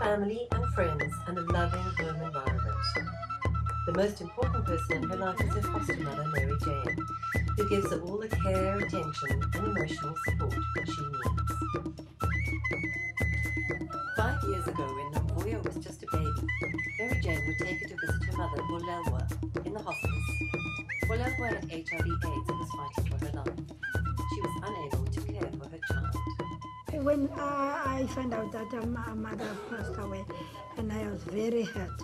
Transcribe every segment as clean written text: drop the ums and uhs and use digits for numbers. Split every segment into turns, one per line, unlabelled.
family and friends and a loving home environment. The most important person in her life is her foster mother, Mary Jane, who gives her all the care, attention and emotional support she needs. 5 years ago, when Nomvuyo was just a baby, Mary Jane would take her to visit her mother, Bolelwa, in the hospice. Bolelwa had HIV/AIDS and was fighting for her life. She was unable to care for her child.
When I found out that my mother passed away, and I was very hurt.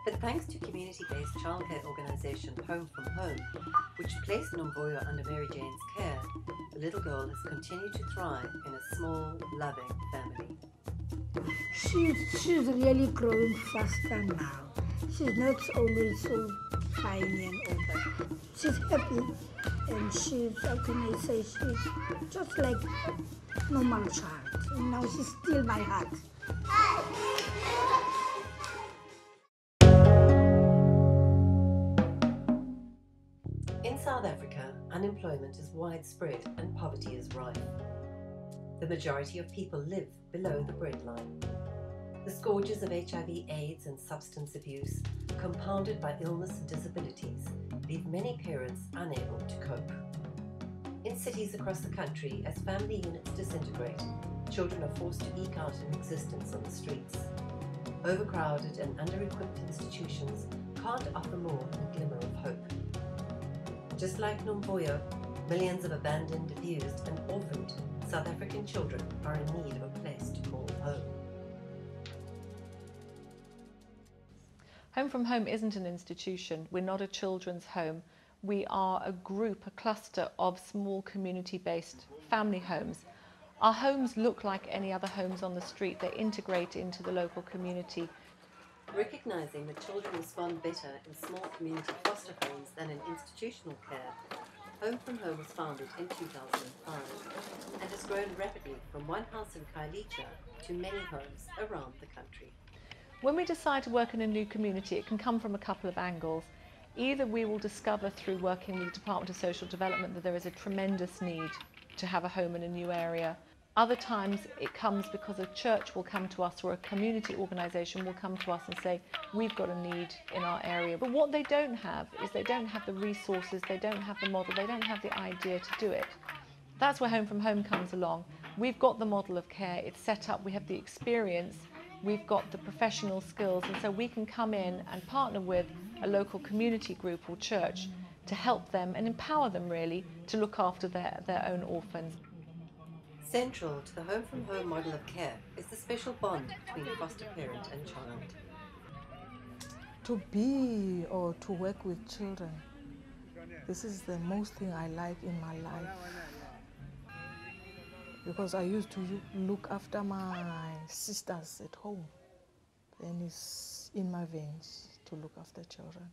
But thanks to community-based childcare organisation Home from Home, which placed Nomvuyo under Mary Jane's care, the little girl has continued to thrive in a small, loving family.
She's really growing faster now. She's not always so tiny and all that. She's happy, and she's, how can I say, she's just like a normal child. You know, she's still my heart.
In South Africa, unemployment is widespread and poverty is rife. The majority of people live below the breadline. The scourges of HIV/AIDS and substance abuse, compounded by illness and disabilities, leave many parents unable to cope. In cities across the country, as family units disintegrate, children are forced to eke out an existence on the streets. Overcrowded and under-equipped institutions can't offer more than a glimmer of hope. Just like Nomvuyo, millions of abandoned, abused and orphaned South African children are in need of a place to call home.
Home from Home isn't an institution. We're not a children's home. We are a group, a cluster of small community-based family homes. Our homes look like any other homes on the street. They integrate into the local community.
Recognising that children respond better in small community foster homes than in institutional care, Home from Home was founded in 2005 and has grown rapidly from one house in Khayelitsha to many homes around the country.
When we decide to work in a new community, it can come from a couple of angles. Either we will discover through working with the Department of Social Development that there is a tremendous need to have a home in a new area. Other times it comes because a church will come to us or a community organisation will come to us and say, we've got a need in our area. But what they don't have is they don't have the resources, they don't have the model, they don't have the idea to do it. That's where Home from Home comes along. We've got the model of care, it's set up, we have the experience, we've got the professional skills, and so we can come in and partner with a local community group or church to help them and empower them really to look after their own orphans.
Central to the Home from Home model of care is the special bond between foster parent and child.
To be or to work with children, this is the most thing I like in my life. Because I used to look after my sisters at home, and it's in my veins to look after children.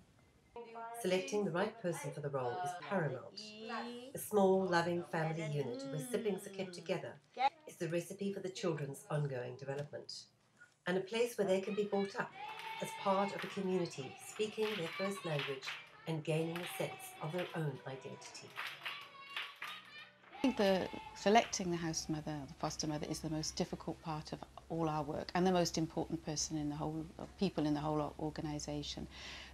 Selecting the right person for the role is paramount. A small, loving family unit where siblings are kept together is the recipe for the children's ongoing development, and a place where they can be brought up as part of a community, speaking their first language and gaining a sense of their own identity.
I think selecting the house mother, the foster mother, is the most difficult part of all our work and the most important person in the whole, people in the whole organisation.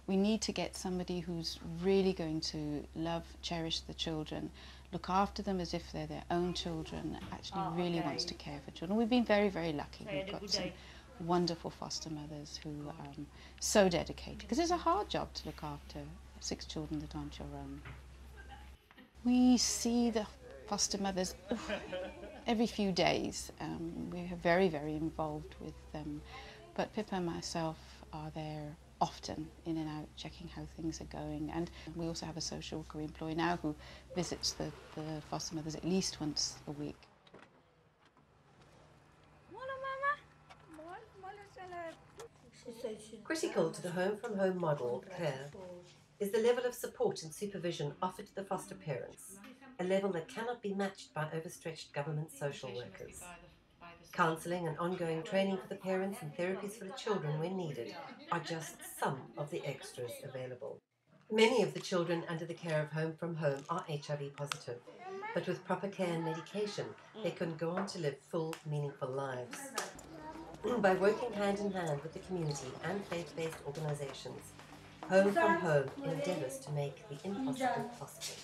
We need to get somebody who's really going to love, cherish the children, look after them as if they're their own children, actually really wants to care for children. We've been very, very lucky. We've got some wonderful foster mothers who are so dedicated, because it's a hard job to look after 6 children that aren't your own. We see the foster mothers every few days. We're very, very involved with them. But Pippa and myself are there often, in and out, checking how things are going. And we also have a social worker employee now who visits the foster mothers at least once a week.
Critical to the Home from Home model of care is the level of support and supervision offered to the foster parents, a level that cannot be matched by overstretched government social workers. Counselling and ongoing training for the parents and therapies for the children when needed are just some of the extras available. Many of the children under the care of Home from Home are HIV positive, but with proper care and medication, they can go on to live full, meaningful lives. By working hand in hand with the community and faith-based organisations, Home from Home endeavours to make the impossible possible.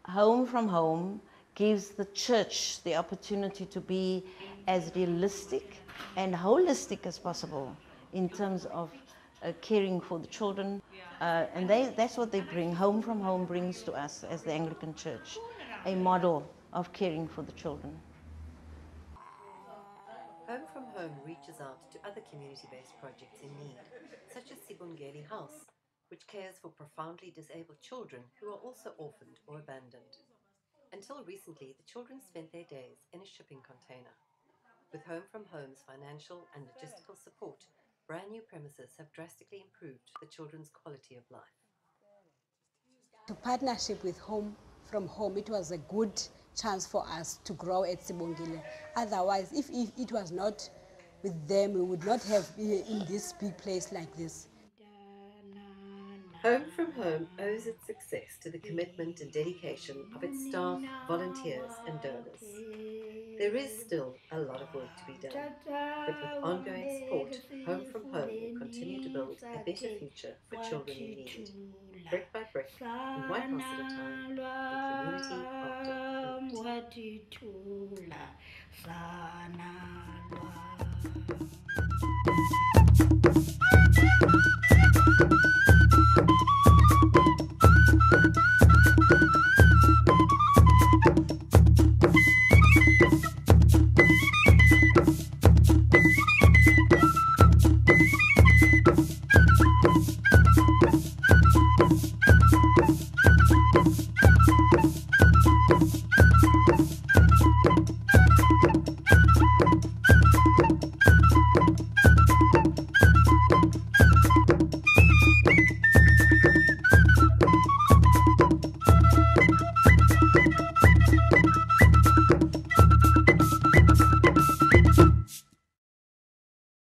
Home from Home gives the church the opportunity to be as realistic and holistic as possible in terms of caring for the children. And that's what they bring. Home from Home brings to us as the Anglican Church a model of caring for the children.
Home from Home reaches out to other community-based projects in need, such as Sibongeli House, which cares for profoundly disabled children who are also orphaned or abandoned. Until recently, the children spent their days in a shipping container. With Home from Home's financial and logistical support, brand new premises have drastically improved the children's quality of life.
To partnership with Home from Home, it was a good chance for us to grow at Sibongile. Otherwise, if it was not with them, we would not have been in this big place like this.
Home from Home owes its success to the commitment and dedication of its staff, volunteers and donors. There is still a lot of work to be done, but with ongoing support, Home from Home will continue to build a better future for children in need, brick by brick, and one house at a time, and community after community.